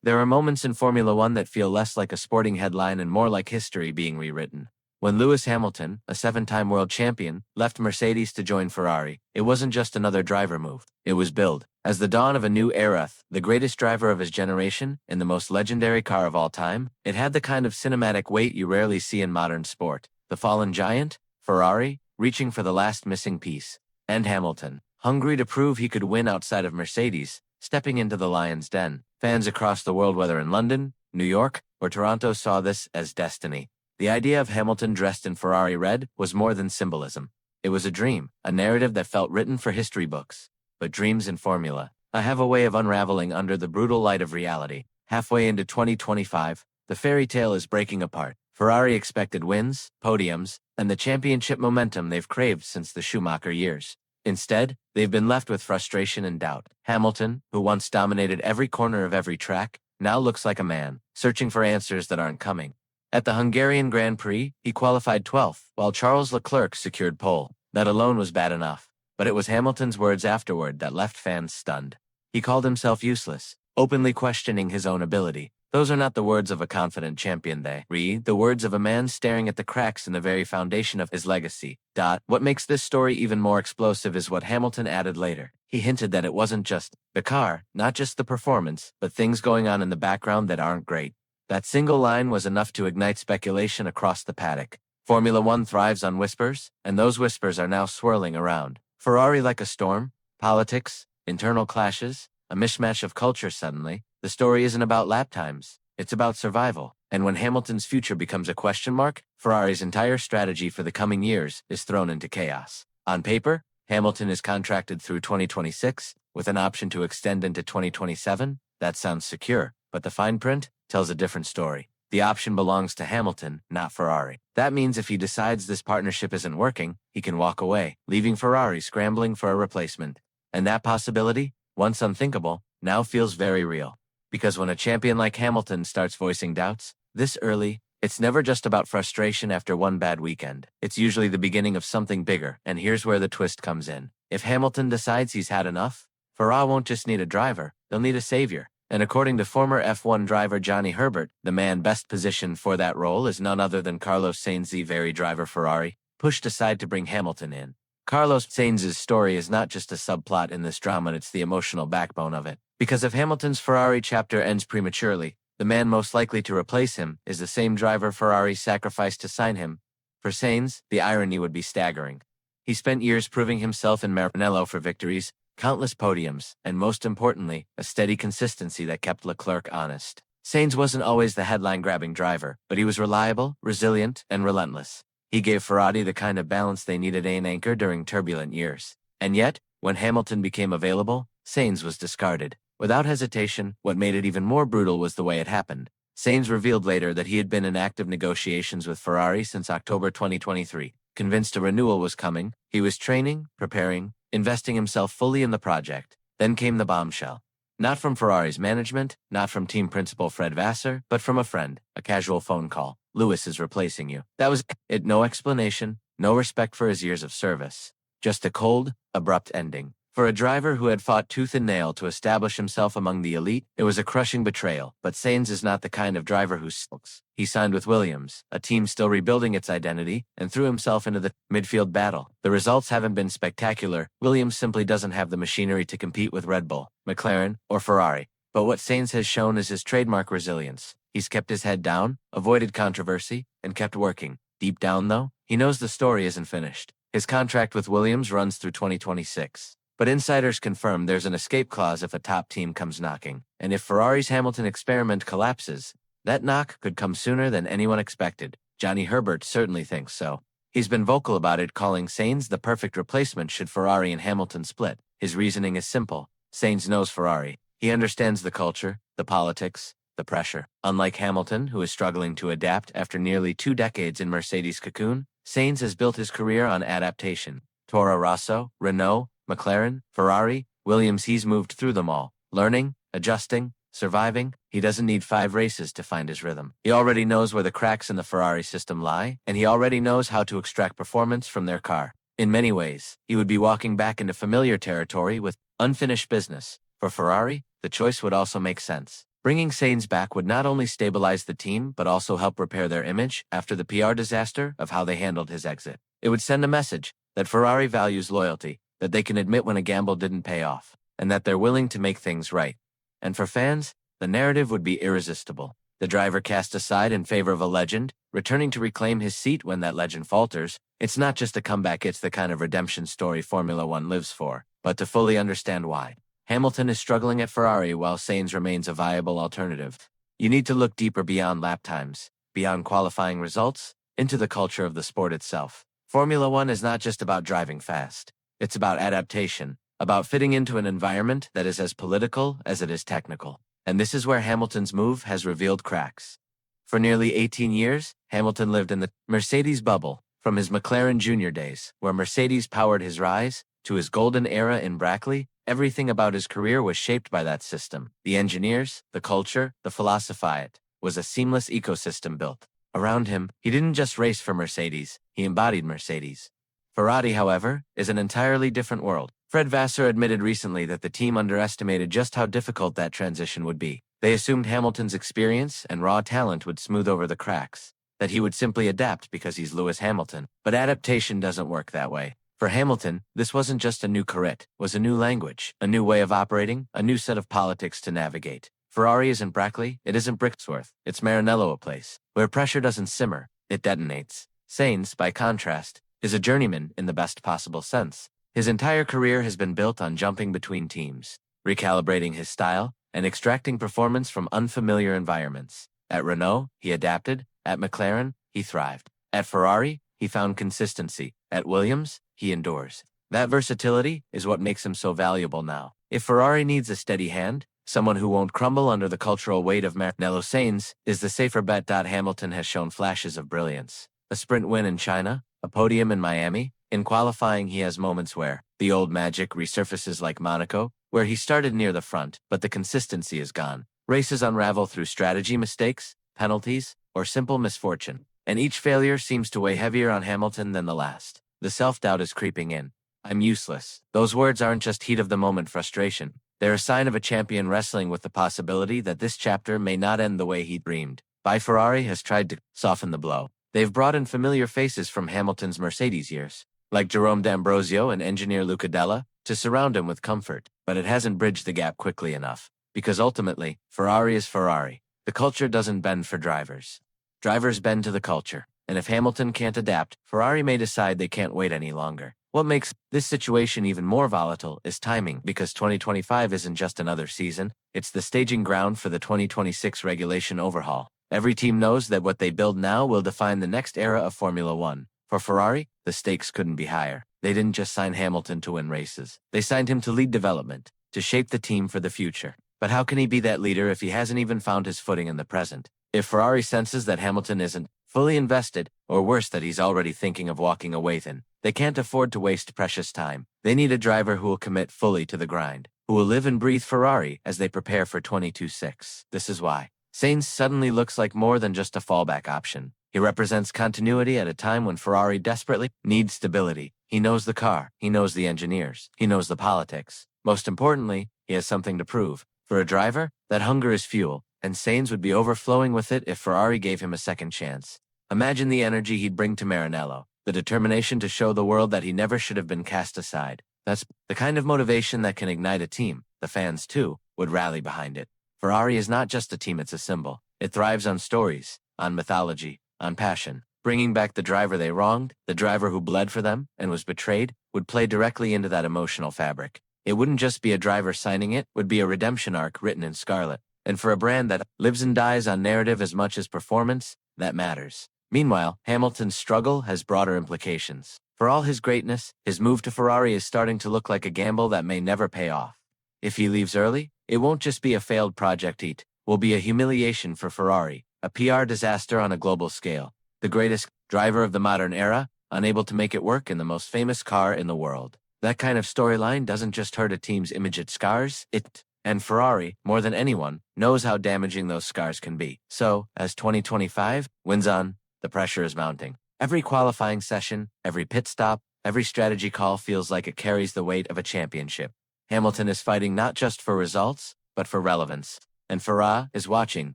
There are moments in Formula One that feel less like a sporting headline and more like history being rewritten. When Lewis Hamilton, a seven-time world champion, left Mercedes to join Ferrari, it wasn't just another driver move. It was billed as the dawn of a new era, the greatest driver of his generation, in the most legendary car of all time. It had the kind of cinematic weight you rarely see in modern sport. The fallen giant, Ferrari, reaching for the last missing piece, and Hamilton, hungry to prove he could win outside of Mercedes, stepping into the lion's den. Fans across the world, whether in London, New York, or Toronto, saw this as destiny. The idea of Hamilton dressed in Ferrari red was more than symbolism. It was a dream, a narrative that felt written for history books. But dreams in Formula have a way of unraveling under the brutal light of reality. Halfway into 2025, the fairy tale is breaking apart. Ferrari expected wins, podiums, and the championship momentum they've craved since the Schumacher years. Instead, they've been left with frustration and doubt. Hamilton, who once dominated every corner of every track, now looks like a man, searching for answers that aren't coming. At the Hungarian Grand Prix, he qualified 12th, while Charles Leclerc secured pole. That alone was bad enough. But it was Hamilton's words afterward that left fans stunned. He called himself useless, openly questioning his own ability. Those are not the words of a confident champion, they read the words of a man staring at the cracks in the very foundation of his legacy. What makes this story even more explosive is what Hamilton added later. He hinted that it wasn't just the car, not just the performance, but things going on in the background that aren't great. That single line was enough to ignite speculation across the paddock. Formula One thrives on whispers, and those whispers are now swirling around. Ferrari like a storm, politics, internal clashes, a mishmash of culture suddenly. The story isn't about lap times, it's about survival. And when Hamilton's future becomes a question mark, Ferrari's entire strategy for the coming years is thrown into chaos. On paper, Hamilton is contracted through 2026, with an option to extend into 2027. That sounds secure, but the fine print tells a different story. The option belongs to Hamilton, not Ferrari. That means if he decides this partnership isn't working, he can walk away, leaving Ferrari scrambling for a replacement. And that possibility, once unthinkable, now feels very real. Because when a champion like Hamilton starts voicing doubts, this early, it's never just about frustration after one bad weekend. It's usually the beginning of something bigger, and here's where the twist comes in. If Hamilton decides he's had enough, Ferrari won't just need a driver, they'll need a savior. And according to former F1 driver Johnny Herbert, the man best positioned for that role is none other than Carlos Sainz, the very driver Ferrari pushed aside to bring Hamilton in. Carlos Sainz's story is not just a subplot in this drama, it's the emotional backbone of it. Because if Hamilton's Ferrari chapter ends prematurely, the man most likely to replace him is the same driver Ferrari sacrificed to sign him. For Sainz, the irony would be staggering. He spent years proving himself in Maranello for victories, countless podiums, and most importantly, a steady consistency that kept Leclerc honest. Sainz wasn't always the headline-grabbing driver, but he was reliable, resilient, and relentless. He gave Ferrari the kind of balance they needed, an anchor during turbulent years. And yet, when Hamilton became available, Sainz was discarded. Without hesitation, what made it even more brutal was the way it happened. Sainz revealed later that he had been in active negotiations with Ferrari since October 2023. Convinced a renewal was coming, he was training, preparing, investing himself fully in the project. Then came the bombshell. Not from Ferrari's management, not from team principal Fred Vasseur, but from a friend, a casual phone call. Lewis is replacing you. That was it. No explanation, no respect for his years of service. Just a cold, abrupt ending. For a driver who had fought tooth and nail to establish himself among the elite, it was a crushing betrayal. But Sainz is not the kind of driver who sulks. He signed with Williams, a team still rebuilding its identity, and threw himself into the midfield battle. The results haven't been spectacular. Williams simply doesn't have the machinery to compete with Red Bull, McLaren, or Ferrari. But what Sainz has shown is his trademark resilience. He's kept his head down, avoided controversy, and kept working. Deep down, though, he knows the story isn't finished. His contract with Williams runs through 2026. But insiders confirm there's an escape clause if a top team comes knocking. And if Ferrari's Hamilton experiment collapses, that knock could come sooner than anyone expected. Johnny Herbert certainly thinks so. He's been vocal about it, calling Sainz the perfect replacement should Ferrari and Hamilton split. His reasoning is simple. Sainz knows Ferrari. He understands the culture, the politics, the pressure. Unlike Hamilton, who is struggling to adapt after nearly 2 decades in Mercedes' cocoon, Sainz has built his career on adaptation. Toro Rosso, Renault, McLaren, Ferrari, Williams, he's moved through them all. Learning, adjusting, surviving. He doesn't need 5 races to find his rhythm. He already knows where the cracks in the Ferrari system lie, and he already knows how to extract performance from their car. In many ways, he would be walking back into familiar territory with unfinished business. For Ferrari, the choice would also make sense. Bringing Sainz back would not only stabilize the team but also help repair their image after the PR disaster of how they handled his exit. It would send a message that Ferrari values loyalty, that they can admit when a gamble didn't pay off, and that they're willing to make things right. And for fans, the narrative would be irresistible. The driver cast aside in favor of a legend, returning to reclaim his seat when that legend falters. It's not just a comeback, it's the kind of redemption story Formula One lives for. But to fully understand why Hamilton is struggling at Ferrari while Sainz remains a viable alternative, you need to look deeper beyond lap times, beyond qualifying results, into the culture of the sport itself. Formula One is not just about driving fast. It's about adaptation, about fitting into an environment that is as political as it is technical. And this is where Hamilton's move has revealed cracks. For nearly 18 years, Hamilton lived in the Mercedes bubble, from his McLaren Junior days, where Mercedes powered his rise, to his golden era in Brackley. Everything about his career was shaped by that system. The engineers, the culture, the philosophy. It was a seamless ecosystem built around him. He didn't just race for Mercedes, he embodied Mercedes. Ferrari, however, is an entirely different world. Fred Vasseur admitted recently that the team underestimated just how difficult that transition would be. They assumed Hamilton's experience and raw talent would smooth over the cracks, that he would simply adapt because he's Lewis Hamilton. But adaptation doesn't work that way. For Hamilton, this wasn't just a new career, it was a new language, a new way of operating, a new set of politics to navigate. Ferrari isn't Brackley, it isn't Brixworth, it's Maranello, a place where pressure doesn't simmer, it detonates. Sainz, by contrast, is a journeyman in the best possible sense. His entire career has been built on jumping between teams, recalibrating his style, and extracting performance from unfamiliar environments. At Renault, he adapted. At McLaren, he thrived. At Ferrari, he found consistency. At Williams, he endures. That versatility is what makes him so valuable now. If Ferrari needs a steady hand, someone who won't crumble under the cultural weight of Maranello, Sainz is the safer bet. Hamilton has shown flashes of brilliance. A sprint win in China, a podium in Miami. In qualifying, he has moments where the old magic resurfaces, like Monaco, where he started near the front, but the consistency is gone. Races unravel through strategy mistakes, penalties, or simple misfortune, and each failure seems to weigh heavier on Hamilton than the last. The self-doubt is creeping in. I'm useless. Those words aren't just heat-of-the-moment frustration. They're a sign of a champion wrestling with the possibility that this chapter may not end the way he dreamed. Ferrari has tried to soften the blow. They've brought in familiar faces from Hamilton's Mercedes years, like Jerome D'Ambrosio and engineer Luca Della, to surround him with comfort, but it hasn't bridged the gap quickly enough. Because ultimately, Ferrari is Ferrari. The culture doesn't bend for drivers. Drivers bend to the culture. And if Hamilton can't adapt, Ferrari may decide they can't wait any longer. What makes this situation even more volatile is timing, because 2025 isn't just another season, it's the staging ground for the 2026 regulation overhaul. Every team knows that what they build now will define the next era of Formula One. For Ferrari, the stakes couldn't be higher. They didn't just sign Hamilton to win races. They signed him to lead development, to shape the team for the future. But how can he be that leader if he hasn't even found his footing in the present? If Ferrari senses that Hamilton isn't fully invested, or worse, that he's already thinking of walking away, then they can't afford to waste precious time. They need a driver who will commit fully to the grind, who will live and breathe Ferrari as they prepare for 2026. This is why Sainz suddenly looks like more than just a fallback option. He represents continuity at a time when Ferrari desperately needs stability. He knows the car, he knows the engineers, he knows the politics. Most importantly, he has something to prove. For a driver, that hunger is fuel, and Sainz would be overflowing with it if Ferrari gave him a second chance. Imagine the energy he'd bring to Maranello, the determination to show the world that he never should have been cast aside. That's the kind of motivation that can ignite a team. The fans, too, would rally behind it. Ferrari is not just a team, it's a symbol. It thrives on stories, on mythology, on passion. Bringing back the driver they wronged, the driver who bled for them and was betrayed, would play directly into that emotional fabric. It wouldn't just be a driver signing it, would be a redemption arc written in scarlet. And for a brand that lives and dies on narrative as much as performance, that matters. Meanwhile, Hamilton's struggle has broader implications. For all his greatness, his move to Ferrari is starting to look like a gamble that may never pay off. If he leaves early, it won't just be a failed project, it will be a humiliation for Ferrari, a PR disaster on a global scale. The greatest driver of the modern era, unable to make it work in the most famous car in the world. That kind of storyline doesn't just hurt a team's image, it scars it. And Ferrari, more than anyone, knows how damaging those scars can be. So, as 2025 wins on, the pressure is mounting. Every qualifying session, every pit stop, every strategy call feels like it carries the weight of a championship. Hamilton is fighting not just for results, but for relevance. And Ferrari is watching,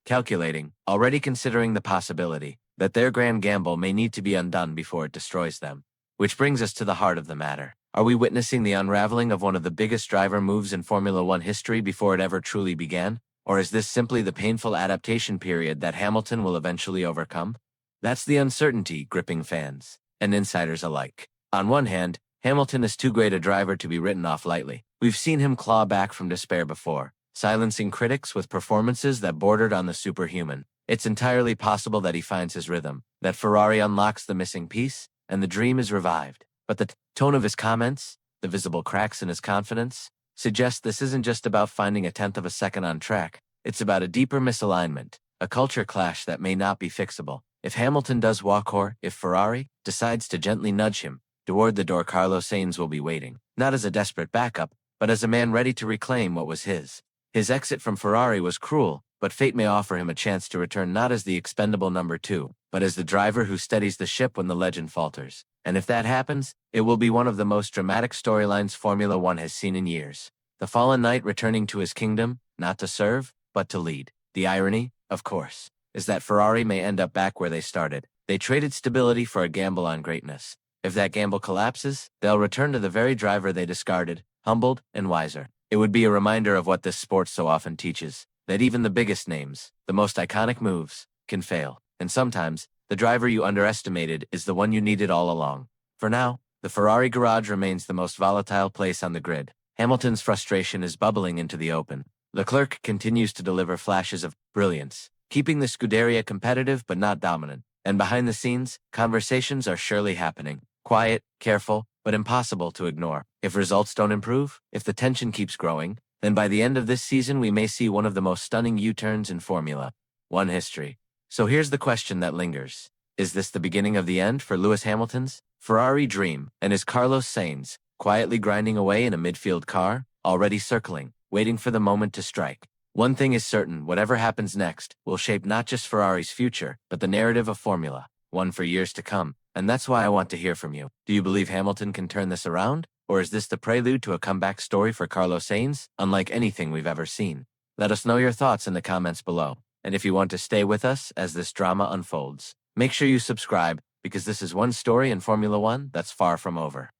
calculating, already considering the possibility that their grand gamble may need to be undone before it destroys them. Which brings us to the heart of the matter. Are we witnessing the unraveling of one of the biggest driver moves in Formula One history before it ever truly began? Or is this simply the painful adaptation period that Hamilton will eventually overcome? That's the uncertainty gripping fans and insiders alike. On one hand, Hamilton is too great a driver to be written off lightly. We've seen him claw back from despair before, silencing critics with performances that bordered on the superhuman. It's entirely possible that he finds his rhythm, that Ferrari unlocks the missing piece, and the dream is revived. But the tone of his comments, the visible cracks in his confidence, suggest this isn't just about finding a tenth of a second on track. It's about a deeper misalignment, a culture clash that may not be fixable. If Hamilton does walk, or if Ferrari decides to gently nudge him toward the door, Carlos Sainz will be waiting, not as a desperate backup, but as a man ready to reclaim what was his. His exit from Ferrari was cruel, but fate may offer him a chance to return not as the expendable number 2, but as the driver who steadies the ship when the legend falters. And if that happens, it will be one of the most dramatic storylines Formula One has seen in years. The fallen knight returning to his kingdom, not to serve, but to lead. The irony, of course, is that Ferrari may end up back where they started. They traded stability for a gamble on greatness. If that gamble collapses, they'll return to the very driver they discarded, humbled and wiser. It would be a reminder of what this sport so often teaches, that even the biggest names, the most iconic moves, can fail. And sometimes, the driver you underestimated is the one you needed all along. For now, the Ferrari garage remains the most volatile place on the grid. Hamilton's frustration is bubbling into the open. Leclerc continues to deliver flashes of brilliance, keeping the Scuderia competitive but not dominant. And behind the scenes, conversations are surely happening. Quiet, careful, but impossible to ignore. If results don't improve, if the tension keeps growing, then by the end of this season we may see one of the most stunning U-turns in Formula One history. So here's the question that lingers. Is this the beginning of the end for Lewis Hamilton's Ferrari dream? And is Carlos Sainz quietly grinding away in a midfield car, already circling, waiting for the moment to strike? One thing is certain, whatever happens next will shape not just Ferrari's future, but the narrative of Formula One for years to come. And that's why I want to hear from you. Do you believe Hamilton can turn this around? Or is this the prelude to a comeback story for Carlos Sainz, unlike anything we've ever seen? Let us know your thoughts in the comments below. And if you want to stay with us as this drama unfolds, make sure you subscribe, because this is one story in Formula One that's far from over.